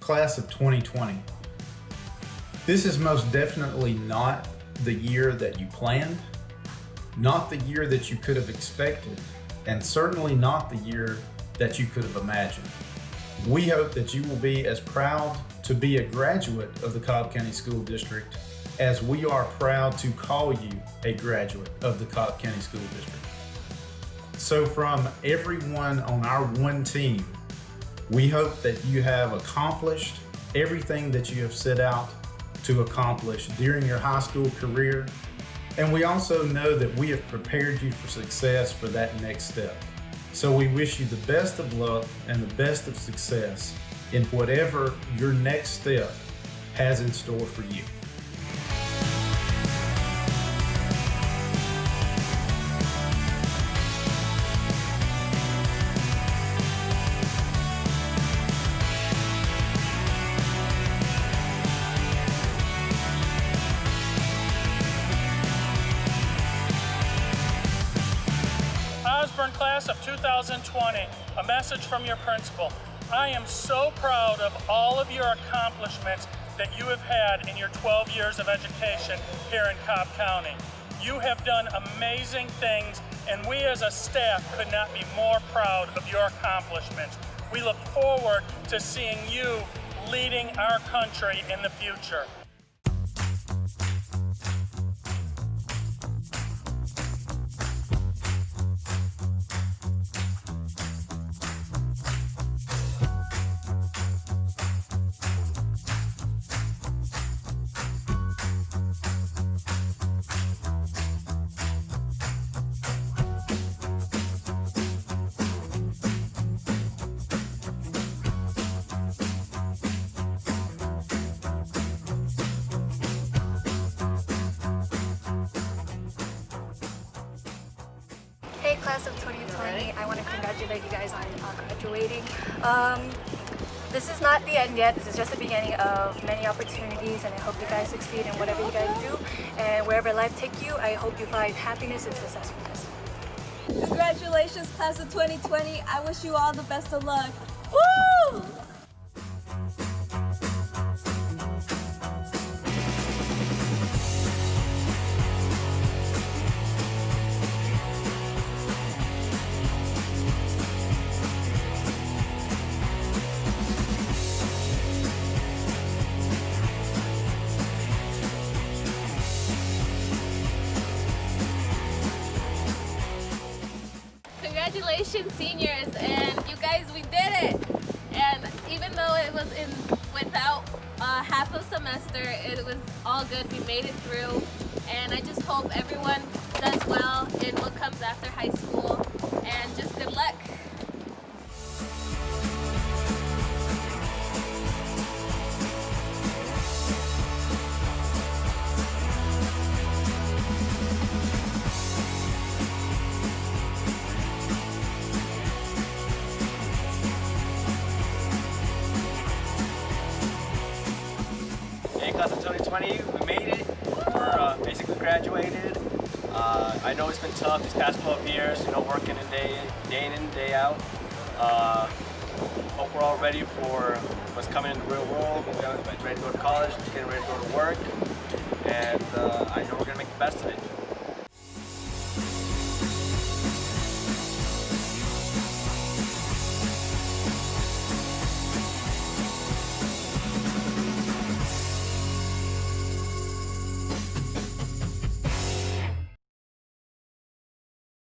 class of 2020. This is most definitely not the year that you planned, not the year that you could have expected, and certainly not the year that you could have imagined. We hope that you will be as proud to be a graduate of the Cobb County School District as we are proud to call you a graduate of the Cobb County School District. So from everyone on our one team, we hope that you have accomplished everything that you have set out to accomplish during your high school career. And we also know that we have prepared you for success for that next step. So we wish you the best of luck and the best of success in whatever your next step has in store for you. Osborne class of 2020, a message from your principal. I am so proud of all of your accomplishments that you have had in your 12 years of education here in Cobb County. You have done amazing things, and we as a staff could not be more proud of your accomplishments. We look forward to seeing you leading our country in the future. Hey, class of 2020, I want to congratulate you guys on graduating. This is not the end yet. This is just the beginning of many opportunities, and I hope you guys succeed in whatever you guys do. And wherever life takes you, I hope you find happiness and successfulness. Congratulations, class of 2020. I wish you all the best of luck. Woo! Congratulations, seniors, and you guys, we did it. And even though it was without half a semester, it was all good. We made it through, and I just hope everyone does well in what comes after high school, and just good luck. Class of 2020, we made it. We're basically graduated. I know it's been tough these past 12 years, working day in and day out. Hope we're all ready for what's coming in the real world. We're ready to go to college, getting ready to go to work, and I know we're going to make the best of it.